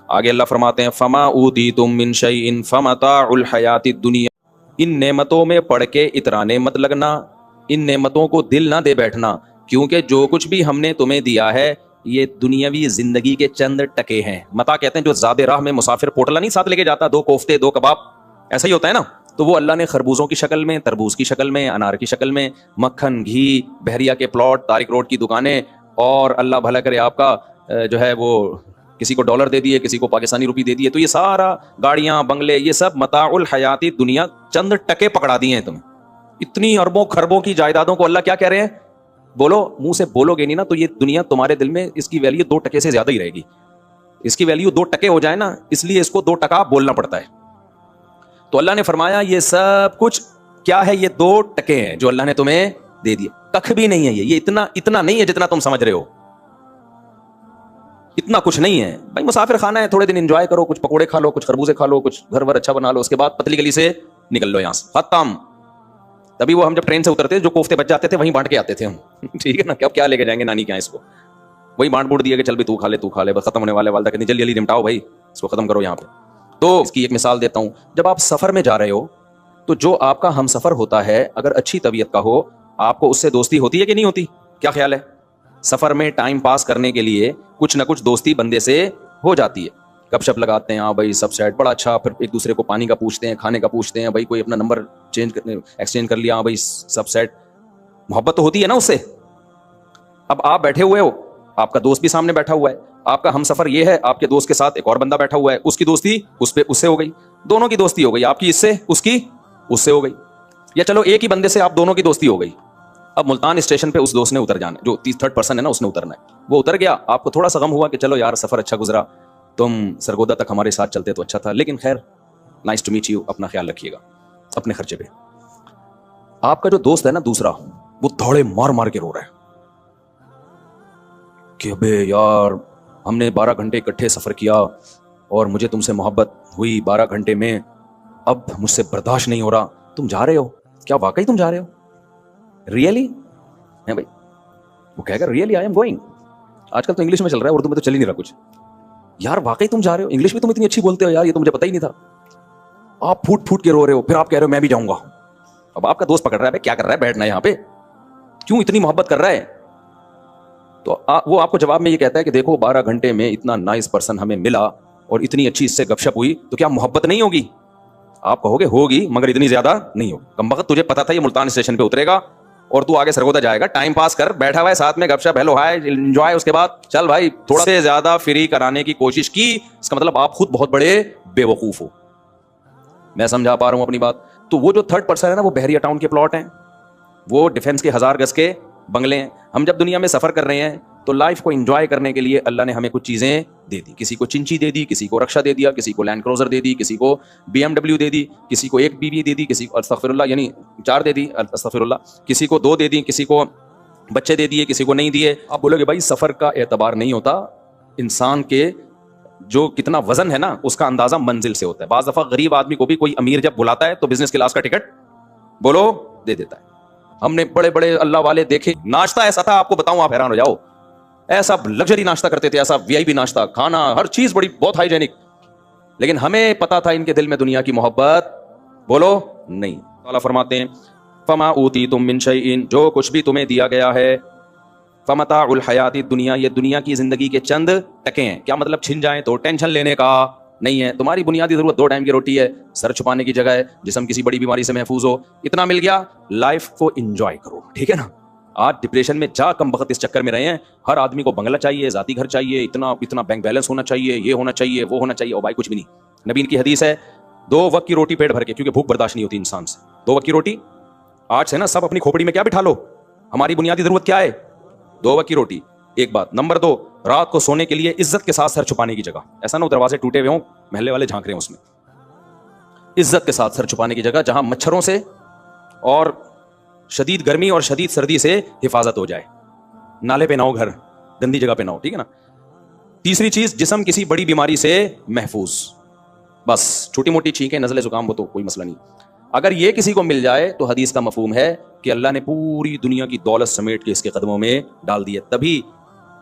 آگے اللہ فرماتے ہیں فما اوتیتم من شیء فمتاع الحیات الدنیا، ان نعمتوں میں پڑھ کے اترانے مت لگنا، ان نعمتوں کو دل نہ دے بیٹھنا، کیونکہ جو کچھ بھی ہم نے تمہیں دیا ہے یہ دنیاوی زندگی کے چند ٹکے ہیں۔ متاع کہتے ہیں جو زاد راہ میں مسافر پوٹلا نہیں ساتھ لے کے جاتا، 2 کوفتے 2 کباب، ایسا ہی ہوتا ہے نا، تو وہ اللہ نے خربوزوں کی شکل میں، تربوز کی شکل میں، انار کی شکل میں، مکھن، گھی، بحریہ کے پلاٹ، طارق روڈ کی دکانیں، اور اللہ بھلا کرے آپ کا جو ہے وہ کسی کو ڈالر دے دیے، کسی کو پاکستانی روپی دے دیے، تو یہ سارا گاڑیاں، بنگلے، یہ سب متاع الحیاتی دنیا، چند ٹکے پکڑا دیے ہیں تمہیں۔ اتنی اربوں خربوں کی جائیدادوں کو اللہ کیا کہہ رہے ہیں؟ بولو، منہ سے بولو گے نہیں نا تو یہ دنیا تمہارے دل میں اس کی ویلیو 2 ٹکے سے زیادہ ہی رہے گی۔ اس کی ویلیو 2 ٹکے ہو جائے نا، اس لیے اس کو 2 ٹکا بولنا پڑتا ہے۔ تو اللہ نے فرمایا یہ سب کچھ کیا ہے؟ یہ 2 ٹکے ہیں جو اللہ نے تمہیں دے دیے، کخ بھی نہیں ہے یہ اتنا نہیں ہے جتنا تم سمجھ رہے ہو، اتنا کچھ نہیں ہے بھائی۔ مسافر خانہ ہے، تھوڑے دن انجوائے کرو، کچھ پکوڑے کھا لو، کچھ خربوزے کھا لو، کچھ گھر ور اچھا بنا لو، اس کے بعد پتلی گلی سے نکل لو یہاں سے، ختم۔ تبھی وہ ہم جب ٹرین سے اترتے جو کوفتے بچ جاتے تھے وہیں بانٹ کے آتے تھے ہم ٹھیک ہے نا، کیا لے کے جائیں گے نانی کے یہاں، اس کو وہی بانٹ بوٹ دیا کہ چل بھی تو کھا لے، بس ختم ہونے والے، والدہ کہتی جلدی جلدی نمٹاؤ بھائی اس کو ختم کرو یہاں پہ۔ تو اس کی ایک مثال دیتا ہوں، جب آپ سفر میں جا رہے ہو تو جو آپ کا ہم سفر ہوتا ہے اگر اچھی طبیعت کا ہو، آپ کو اس سے دوستی ہوتی ہے کہ نہیں ہوتی؟ کیا خیال ہے؟ سفر میں ٹائم پاس کرنے کے لیے کچھ نہ کچھ دوستی بندے سے ہو جاتی ہے، گپ شپ لگاتے ہیں، ہاں بھائی سب سیٹ، بڑا اچھا، پھر ایک دوسرے کو پانی کا پوچھتے ہیں، کھانے کا پوچھتے ہیں، بھائی کوئی اپنا نمبر ایکسچینج کر لیا، ہاں بھائی سب سیٹ، محبت تو ہوتی ہے نا اس سے۔ اب آپ بیٹھے ہوئے ہو، آپ کا دوست بھی سامنے بیٹھا ہوا ہے، آپ کا ہم سفر یہ ہے، آپ کے دوست کے ساتھ ایک اور بندہ بیٹھا ہوا ہے، اس کی دوستی اس سے ہو گئی، دونوں کی دوستی ہو گئی، آپ کی اس سے، اس کی اس سے ہو گئی، یا چلو ایک ہی بندے سے آپ دونوں کی دوستی ہو گئی۔ اب ملتان اسٹیشن پہ اس دوست نے اتر جانا ہے، جو 3rd پرسن ہے نا اس نے اترنا ہے، وہ اتر گیا، آپ کو تھوڑا سا غم ہوا کہ چلو یار سفر اچھا گزرا، تم سرگودا تک ہمارے ساتھ چلتے تو اچھا تھا، لیکن خیر نائس ٹو میٹ یو، اپنا خیال رکھیے گا اپنے خرچے پہ۔ آپ کا جو دوست ہے نا دوسرا، وہ دھوڑے مار مار کے رو رہا ہے کہ ابے یار ہم نے 12 گھنٹے اکٹھے سفر کیا اور مجھے تم سے محبت ہوئی 12 گھنٹے میں، اب مجھ سے برداشت نہیں ہو رہا، تم جا رہے ہو؟ کیا واقعی تم جا رہے ہو؟ ریئلی ہے بھائی؟ وہ کہے گا ریئلی آئی ایم گوئنگ۔ آج کل تو انگلش میں چل رہا ہے، اردو میں تو چل ہی نہیں رہا کچھ۔ یار واقعی تم جا رہے ہو؟ انگلش بھی تم اتنی اچھی بولتے ہو یار، یہ تو مجھے پتہ ہی نہیں تھا۔ آپ پھوٹ پھوٹ کے رو رہے ہو، پھر آپ کہہ رہے ہو میں بھی جاؤں گا۔ اب آپ کا دوست پکڑ رہا ہے، کیا کر رہا ہے بیٹھنا یہاں پہ، کیوں اتنی محبت کر رہا ہے؟ تو وہ آپ کو جواب میں یہ کہتا ہے کہ دیکھو 12 گھنٹے میں اتنا نائس پرسن ہمیں ملا اور اتنی اچھی اس سے گپ شپ ہوئی، تو کیا محبت نہیں ہوگی؟ آپ کہو گے ہوگی مگر اتنی زیادہ نہیں ہوگی۔ کمبخت تجھے پتا تھا یہ ملتان اسٹیشن پہ اترے گا اور تو آگے سرگودا جائے گا، ٹائم پاس کر، بیٹھا ہوا ہے ساتھ میں، گپ شپ، ہیلو ہائے، انجوائے، اس کے بعد چل بھائی تھوڑا سے زیادہ فری کرانے کی کوشش کی، اس کا مطلب آپ خود بہت بڑے بے وقوف ہو۔ میں سمجھا پا رہا ہوں اپنی بات؟ تو وہ جو 3rd پرسن ہے نا، وہ بحریہ ٹاؤن کے پلاٹ ہیں، وہ ڈیفنس کے 1000 گز کے بنگلے ہیں۔ ہم جب دنیا میں سفر کر رہے ہیں تو لائف کو انجوائے کرنے کے لیے اللہ نے ہمیں کچھ چیزیں دے دی، کسی کو چنچی دے دی، کسی کو رکشا دے دیا، کسی کو لینڈ کروزر دے دی، کسی کو BMW دے دی، کسی کو 1 بیوی دے دی، کسی کو استغفر اللہ یعنی 4 دے دی، استغفر اللہ، کسی کو 2 دے دی، کسی کو بچے دے دیے، کسی کو نہیں دیے۔ آپ بولو گے بھائی سفر کا اعتبار نہیں ہوتا، انسان کے جو کتنا وزن ہے نا اس کا اندازہ منزل سے ہوتا ہے۔ بعض دفعہ غریب آدمی کو بھی کوئی امیر جب بلاتا ہے تو بزنس کلاس کا ٹکٹ بولو دے دیتا ہے۔ ہم نے بڑے بڑے اللہ والے دیکھے، ناشتہ ایسا تھا آپ کو بتاؤں آپ حیران ہو جاؤ، ایسا لگژری ناشتہ کرتے تھے، ایسا VIP ناشتہ، کھانا ہر چیز بڑی بہت ہائیجینک، لیکن ہمیں پتا تھا ان کے دل میں دنیا کی محبت بولو نہیں۔ اللہ فرماتے ہیں فما اوتیتم من شیء، جو کچھ بھی تمہیں دیا گیا ہے، فمتاع الحیات الدنیا، یہ دنیا کی زندگی کے چند ٹکے ہیں۔ کیا مطلب چھن جائیں تو ٹینشن لینے کا نہیں ہے، تمہاری بنیادی ضرورت 2 ٹائم کی روٹی ہے، سر چھپانے کی جگہ ہے، جسم کسی بڑی بیماری سے محفوظ ہو، اتنا مل گیا، لائف کو انجوائے کرو، ٹھیک ہے نا۔ آج ڈپریشن میں جا کم بخت اس چکر میں رہے ہیں، ہر آدمی کو بنگلہ چاہیے، ذاتی گھر چاہیے، اتنا بینک بیلنس ہونا چاہیے، یہ ہونا چاہیے، وہ ہونا چاہیے، اور بھائی کچھ بھی نہیں۔ نبی کی حدیث ہے 2 وقت کی روٹی پیٹ بھر کے، کیونکہ بھوک برداشت نہیں ہوتی انسان سے، 2 وقت کی روٹی۔ آج سے نا سب اپنی کھوپڑی میں کیا بٹھا لو، ہماری بنیادی ضرورت کیا ہے؟ 2 وقت کی روٹی، ایک بات۔ نمبر 2، رات کو سونے کے لیے عزت کے ساتھ سر چھپانے کی جگہ، ایسا نہ دروازے ٹوٹے ہوئے ہوں محلے والے جھانک رہے ہیں اس میں، عزت کے ساتھ سر چھپانے کی جگہ جہاں مچھروں سے اور شدید گرمی اور شدید سردی سے حفاظت ہو جائے۔ نالے پہ نہ ہو گھر، گندی جگہ پہ نہ ہو، ٹھیک ہے نا۔ تیسری چیز، جسم کسی بڑی بیماری سے محفوظ، بس چھوٹی موٹی چھینکیں، نزلے زکام ہو تو کوئی مسئلہ نہیں۔ اگر یہ کسی کو مل جائے تو حدیث کا مفہوم ہے کہ اللہ نے پوری دنیا کی دولت سمیٹ کے اس کے قدموں میں ڈال دی ہے۔ تبھی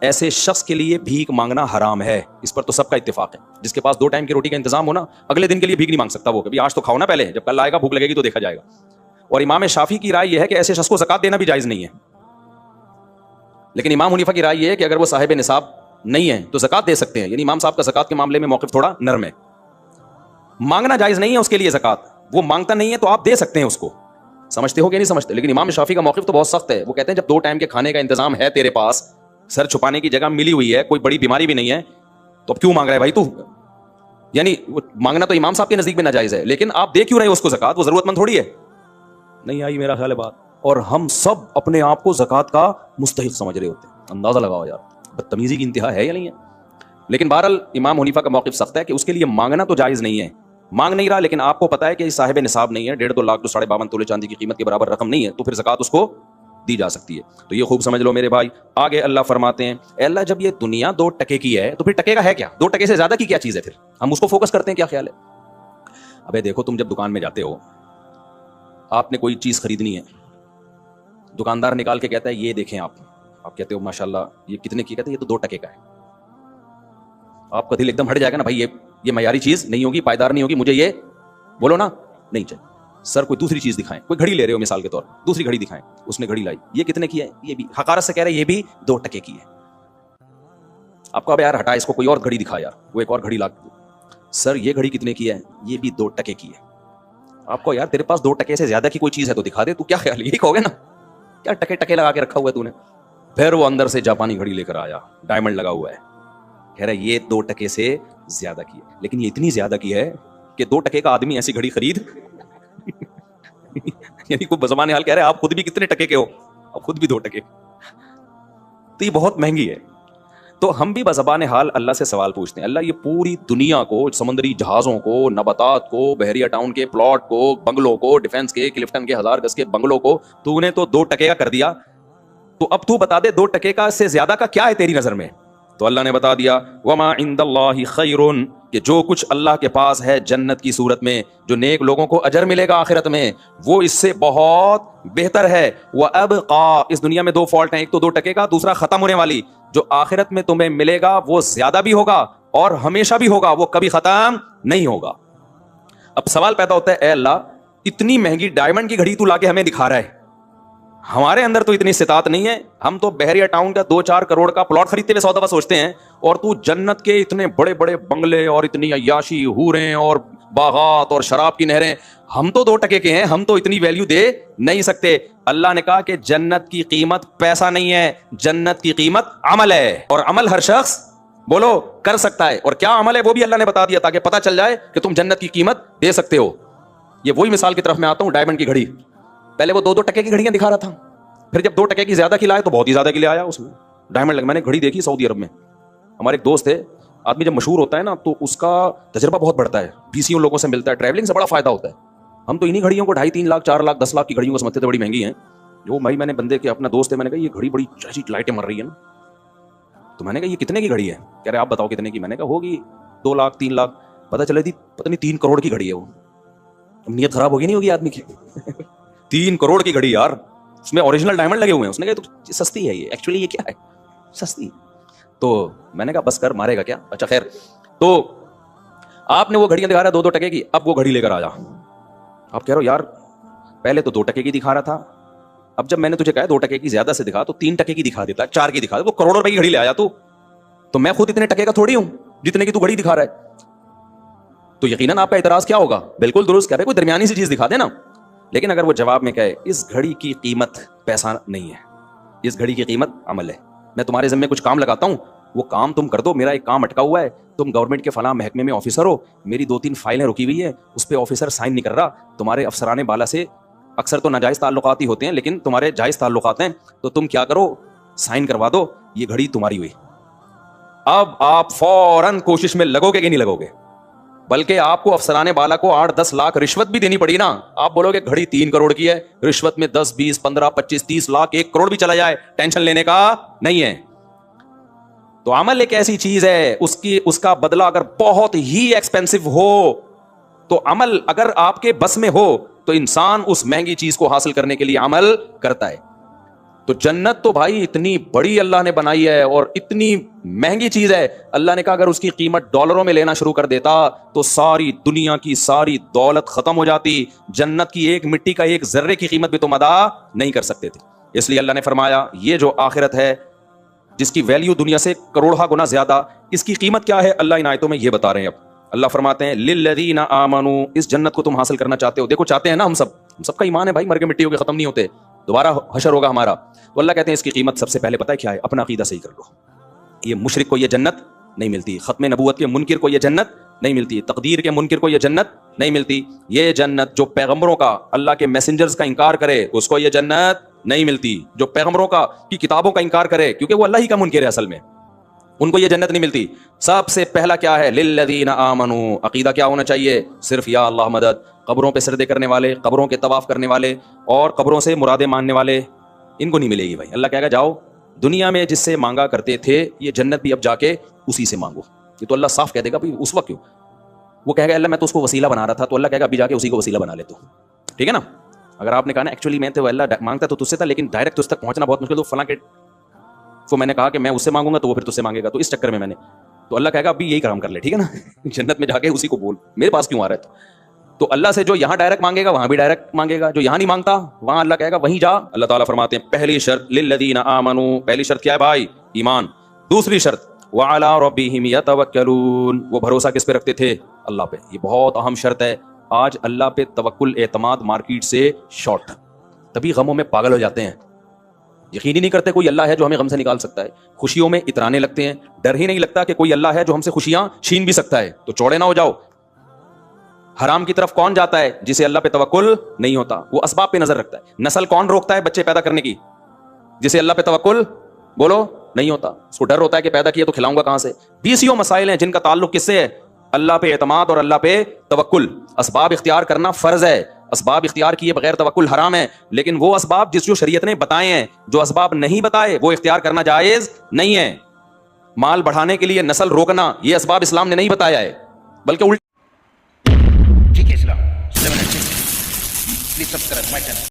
ایسے شخص کے لیے بھیک مانگنا حرام ہے، اس پر تو سب کا اتفاق ہے۔ جس کے پاس 2 ٹائم کی روٹی کا انتظام ہونا، اگلے دن کے لیے بھیک نہیں مانگ سکتا وہ، کبھی آج تو کھاؤ نا پہلے، جب کل آئے گا بھوک لگے گی تو دیکھا جائے گا۔ اور امام شافعی کی رائے یہ ہے کہ ایسے شخص کو زکوٰۃ دینا بھی جائز نہیں ہے، لیکن امام حنیفہ کی رائے یہ ہے کہ اگر وہ صاحب نصاب نہیں ہے تو زکوٰۃ دے سکتے ہیں، یعنی امام صاحب کا زکوٰۃ کے معاملے میں موقف تھوڑا نرم ہے۔ مانگنا جائز نہیں ہے اس کے لیے زکوٰۃ، وہ مانگتا نہیں ہے تو آپ دے سکتے ہیں اس کو، سمجھتے ہو کہ نہیں سمجھتے؟ لیکن امام شافعی کا موقف تو بہت سخت ہے، وہ کہتے ہیں جب 2 ٹائم کے کھانے کا انتظام ہے تیرے پاس، سر چھپانے کی جگہ ملی ہوئی ہے، کوئی بڑی بیماری بھی نہیں ہے، تو اب کیوں مانگ رہا ہے بھائی تو؟ یعنی مانگنا تو امام صاحب کے نزدیک میں ناجائز ہے، لیکن آپ دے کیوں رہے اس کو زکوٰۃ؟ وہ ضرورت مند تھوڑی ہے۔ نہیں آئی میرا خیال ہے بات؟ اور ہم سب اپنے آپ کو زکوٰۃ کا مستحق سمجھ رہے ہوتے ہیں، اندازہ لگاؤ یار بدتمیزی کی انتہا ہے یا نہیں ہے؟ لیکن بہرحال امام حنیفہ کا موقف سخت ہے کہ اس کے لیے مانگنا تو جائز نہیں ہے، مانگ نہیں رہا لیکن آپ کو پتا ہے کہ صاحب نصاب نہیں ہے، 1.5-2 لاکھ تو 52.5 تولے چاندی کی قیمت کے برابر رقم نہیں ہے، تو پھر زکوٰۃ اس کو دی جا سکتی ہے۔ تو یہ خوب سمجھ لو میرے بھائی۔ آگے اللہ فرماتے ہیں اے اللہ جب یہ دنیا 2 ٹکے کی ہے تو پھر ٹکے کا ہے کیا؟ 2 ٹکے سے زیادہ کی کیا چیز ہے؟ پھر ہم اس کو فوکس کرتے ہیں، کیا خیال ہے؟ ابے دیکھو تم جب دکان میں جاتے ہو، آپ نے کوئی چیز خریدنی ہے، دکاندار نکال کے کہتا ہے یہ دیکھیں آپ کہتے ہو ماشاءاللہ یہ کتنے کی؟ کہتے ہیں یہ تو 2 ٹکے کا ہے۔ آپ کا دل ایک دم ہٹ جائے گا نا، بھائی یہ معیاری چیز نہیں ہوگی، پائیدار نہیں ہوگی، مجھے یہ بولو نا نہیں چاہیے۔ سر کوئی دوسری چیز دکھائیں، کوئی گھڑی لے رہے ہو مثال کے طور پر، دوسری گھڑی دکھائیں، اس نے گھڑی لائی، یہ کتنے کی ہے؟ یہ بھی حقارت سے کہہ رہے یہ بھی 2 ٹکے کی ہے۔ آپ کو اب یار ہٹا اس کو کوئی اور گھڑی دکھا یار، وہ ایک اور گھڑی لا کے، سر یہ گھڑی کتنے کی ہے؟ یہ بھی 2 ٹکے کی ہے۔ آپ کو یار تیرے پاس 2 ٹکے سے زیادہ کی کوئی چیز ہے تو دکھا دے، تو کیا خیال ہے یہی کہو گے نا؟ کیا ٹکے لگا کے رکھا ہوا ہے تو نے؟ پھر وہ اندر سے جاپانی گھڑی لے کر آیا، ڈائمنڈ لگا ہوا ہے، کہہ رہا ہے یہ 2 ٹکے سے زیادہ کی ہے، لیکن یہ اتنی زیادہ کی ہے کہ 2 ٹکے کا آدمی ایسی گھڑی خرید یعنی کوئی بزبان حال کہہ رہے ہیں آپ خود بھی کتنے ٹکے کے ہو؟ آپ خود بھی 2 ٹکے، تو یہ بہت مہنگی ہے۔ تو ہم بھی بزبان حال اللہ سے سوال پوچھتے ہیں، اللہ یہ پوری دنیا کو، سمندری جہازوں کو، نباتات کو، بحریہ ٹاؤن کے پلاٹ کو، بنگلوں کو، ڈیفنس کے کلفٹن کے 1000 گز کے بنگلوں کو تو نے تو 2 ٹکے کا کر دیا، تو اب تو بتا دے 2 ٹکے کا سے زیادہ کا کیا ہے تیری نظر میں؟ تو اللہ نے بتا دیا وما عند اللہ خیر، کہ جو کچھ اللہ کے پاس ہے جنت کی صورت میں، جو نیک لوگوں کو اجر ملے گا آخرت میں، وہ اس سے بہت بہتر ہے۔ وابقا، اس دنیا میں 2 فالٹ ہیں، ایک تو 2 ٹکے کا، دوسرا ختم ہونے والی، جو آخرت میں تمہیں ملے گا وہ زیادہ بھی ہوگا اور ہمیشہ بھی ہوگا، وہ کبھی ختم نہیں ہوگا۔ اب سوال پیدا ہوتا ہے اے اللہ اتنی مہنگی ڈائمنڈ کی گھڑی تو لا کے ہمیں دکھا رہا ہے، ہمارے اندر تو اتنی استطاعت نہیں ہے، ہم تو بحریہ ٹاؤن کا 2-4 کروڑ کا پلاٹ خریدتے ہوئے 100 دفعہ سوچتے ہیں، اور تو جنت کے اتنے بڑے بڑے بنگلے اور اتنی عیاشی، حوریں اور باغات اور شراب کی نہریں، ہم تو 2 ٹکے کے ہیں، ہم تو اتنی ویلیو دے نہیں سکتے۔ اللہ نے کہا کہ جنت کی قیمت پیسہ نہیں ہے، جنت کی قیمت عمل ہے، اور عمل ہر شخص بولو کر سکتا ہے، اور کیا عمل ہے وہ بھی اللہ نے بتا دیا تاکہ پتہ چل جائے کہ تم جنت کی قیمت دے سکتے ہو۔ یہ وہی مثال کی طرف میں آتا ہوں، ڈائمنڈ کی گھڑی، پہلے وہ 2-2 ٹکے کی گھڑیاں دکھا رہا تھا، پھر جب 2 ٹکے کی زیادہ کی لائے تو بہت ہی زیادہ کی لے آیا اس میں ڈائمنڈ لگا۔ میں نے گھڑی دیکھی سعودی عرب میں، ہمارے ایک دوست ہے، آدمی جب مشہور ہوتا ہے نا تو اس کا تجربہ بہت بڑھتا ہے، BCO لوگوں سے ملتا ہے، ٹریولنگ سے بڑا فائدہ ہوتا ہے۔ ہم تو انہی گھڑیوں کو 2.5-3 لاکھ 4 لاکھ 10 لاکھ کی گھڑیوں کو سمجھتے تھے بڑی مہنگی ہیں، جو بھائی میں نے بندے کے اپنا دوست ہے، میں نے کہا یہ گھڑی بڑی ایسی لائٹیں مر رہی ہے نا، تو میں نے کہا یہ کتنے کی گھڑی ہے؟ کہہ رہے آپ بتاؤ کتنے کی؟ میں نے کہا ہوگی 2 لاکھ 3 لاکھ، پتہ چلے تھی پتہ نہیں 3 کروڑ کی گھڑی ہے وہ۔ نیت خراب ہوگی نہیں ہوگی آدمی کی 3 کروڑ کی گھڑی یار، اس میں اوریجنل ڈائمنڈ لگے ہوئے ہیں۔ اس نے کہا تو سستی ہے یہ، ایکچولی یہ کیا ہے سستی، تو میں نے کہا بس کر مارے گا کیا؟ اچھا خیر، تو آپ نے وہ گھڑیاں دکھا رہا 2-2 ٹکے کی، اب وہ گھڑی لے کر آیا، آپ کہہ رہے ہو یار پہلے تو 2 ٹکے کی دکھا رہا تھا، اب جب میں نے تجھے کہا 2 ٹکے کی زیادہ سے دکھا تو 3 ٹکے کی دکھا دیتا، 4 کی دکھا، وہ کروڑوں روپے کی گھڑی لے آیا تو میں خود اتنے ٹکے کا تھوڑی ہوں جتنے کی تو گھڑی دکھا رہا ہے۔ تو یقیناً آپ کا اعتراض کیا ہوگا؟ بالکل درست کہہ رہے، کوئی درمیانی سی چیز دکھا دے نا۔ لیکن اگر وہ جواب میں کہے اس گھڑی کی قیمت پیسہ نہیں ہے، اس گھڑی کی قیمت عمل ہے، میں تمہارے ذمہ کچھ کام لگاتا ہوں، وہ کام تم کر دو، میرا ایک کام اٹکا ہوا ہے، تم گورنمنٹ کے فلاں محکمے میں آفیسر ہو، میری 2-3 فائلیں رکی ہوئی ہیں، اس پہ آفیسر سائن نہیں کر رہا، تمہارے افسران بالا سے اکثر تو ناجائز تعلقات ہی ہوتے ہیں لیکن تمہارے جائز تعلقات ہیں، تو تم کیا کرو سائن کروا دو، یہ گھڑی تمہاری ہوئی۔ اب آپ فوراً کوشش میں لگو گے کہ نہیں لگو گے؟ بلکہ آپ کو افسران بالا کو 8-10 لاکھ رشوت بھی دینی پڑی نا، آپ بولو گے گھڑی 3 کروڑ کی ہے، رشوت میں 10 20 15 25 30 لاکھ 1 کروڑ بھی چلا جائے ٹینشن لینے کا نہیں ہے۔ تو عمل ایک ایسی چیز ہے، اس کا بدلہ اگر بہت ہی ایکسپینسو ہو تو عمل اگر آپ کے بس میں ہو تو انسان اس مہنگی چیز کو حاصل کرنے کے لیے عمل کرتا ہے۔ تو جنت تو بھائی اتنی بڑی اللہ نے بنائی ہے اور اتنی مہنگی چیز ہے. اللہ نے کہا اگر اس کی قیمت ڈالروں میں لینا شروع کر دیتا تو ساری دنیا کی ساری دولت ختم ہو جاتی. جنت کی ایک مٹی کا ایک ذرے کی قیمت بھی تم ادا نہیں کر سکتے تھے. اس لیے اللہ نے فرمایا یہ جو آخرت ہے جس کی ویلیو دنیا سے کروڑہ گنا زیادہ, اس کی قیمت کیا ہے اللہ ان آیتوں میں یہ بتا رہے ہیں. اب اللہ فرماتے ہیں للذین آمنوا, اس جنت کو تم حاصل کرنا چاہتے ہو. دیکھو چاہتے ہیں نا ہم سب کا ایمان ہے بھائی, مر کے مٹی ہو کے ختم نہیں ہوتے, دوبارہ حشر ہوگا ہمارا. تو اللہ کہتے ہیں اس کی قیمت سب سے پہلے پتہ ہے کیا ہے, اپنا عقیدہ صحیح کر لو. یہ مشرک کو یہ جنت نہیں ملتی, ختم نبوت کے منکر کو یہ جنت نہیں ملتی, تقدیر کے منکر کو یہ جنت نہیں ملتی. یہ جنت جو پیغمبروں کا, اللہ کے میسنجرز کا انکار کرے اس کو یہ جنت نہیں ملتی. جو پیغمبروں کی کتابوں کا انکار کرے کیونکہ وہ اللہ ہی کا منکر ہے اصل میں, ان کو یہ جنت نہیں ملتی. سب سے پہلا کیا ہے للذین آمنوا, عقیدہ کیا ہونا چاہیے, صرف یا اللہ مدد. قبروں پہ سجدے کرنے والے, قبروں کے طواف کرنے والے اور قبروں سے مرادیں ماننے والے, ان کو نہیں ملے گی بھائی. اللہ کہے گا جاؤ دنیا میں جس سے مانگا کرتے تھے یہ جنت بھی اب جا کے اسی سے مانگو. یہ تو اللہ صاف کہہ دے گا بھائی اس وقت کیوں. وہ کہے گا اللہ میں تو اس کو وسیلہ بنا رہا تھا, تو اللہ کہے گا ابھی جا کے اسی کو وسیلہ بنا لیتا ہوں. ٹھیک ہے نا. اگر آپ نے کہا نا ایکچولی میں تو اللہ مانگتا تو تجھ سے تھا لیکن ڈائریکٹ اس تک پہنچنا بہت مشکل, تو فلاں کے کو میں نے کہا کہ میں اس سے مانگوں گا تو وہ پھر تجھ سے مانگے گا, تو اس چکر میں نے, تو اللہ کہے گا ابھی یہی کام کر لے. ٹھیک ہے نا. جنت میں جا کے اسی کو بول میرے پاس کیوں آ رہا ہے. تو اللہ سے جو یہاں ڈائریکٹ مانگے گا وہاں بھی ڈائریکٹ مانگے گا, جو یہاں نہیں مانگتا وہاں اللہ کہے گا وہیں جا. اللہ تعالیٰ فرماتے ہیں پہلی شرط للذین آمنوا, پہلی شرط کیا ہے بھائی, ایمان. دوسری شرط وعلی ربہم یتوکلون, وہ بھروسہ کس پہ رکھتے تھے, اللہ پہ. یہ بہت اہم شرط ہے. آج اللہ پہ توکل اعتماد مارکیٹ سے شارٹ, تبھی غموں میں پاگل ہو جاتے ہیں. یقین ہی نہیں کرتے کوئی اللہ ہے جو ہمیں غم سے نکال سکتا ہے. خوشیوں میں اترانے لگتے ہیں, ڈر ہی نہیں لگتا کہ کوئی اللہ ہے جو ہم سے خوشیاں چھین بھی سکتا ہے. تو چوڑے نہ ہو جاؤ. حرام کی طرف کون جاتا ہے, جسے اللہ پہ توکل نہیں ہوتا, وہ اسباب پہ نظر رکھتا ہے. نسل کون روکتا ہے بچے پیدا کرنے کی, جسے اللہ پہ توکل بولو نہیں ہوتا, اس کو ڈر ہوتا ہے کہ پیدا کیا تو کھلاؤں گا کہاں سے. 20 مسائل ہیں جن کا تعلق کس سے ہے, اللہ پہ اعتماد اور اللہ پہ توکل. اسباب اختیار کرنا فرض ہے, اسباب اختیار کیے بغیر توکل حرام ہے. لیکن وہ اسباب جو شریعت نے بتائے ہیں, جو اسباب نہیں بتائے وہ اختیار کرنا جائز نہیں ہے. مال بڑھانے کے لیے نسل روکنا, یہ اسباب اسلام نے نہیں بتایا ہے, بلکہ الٹا. GK Islam 796. Please subscribe my channel.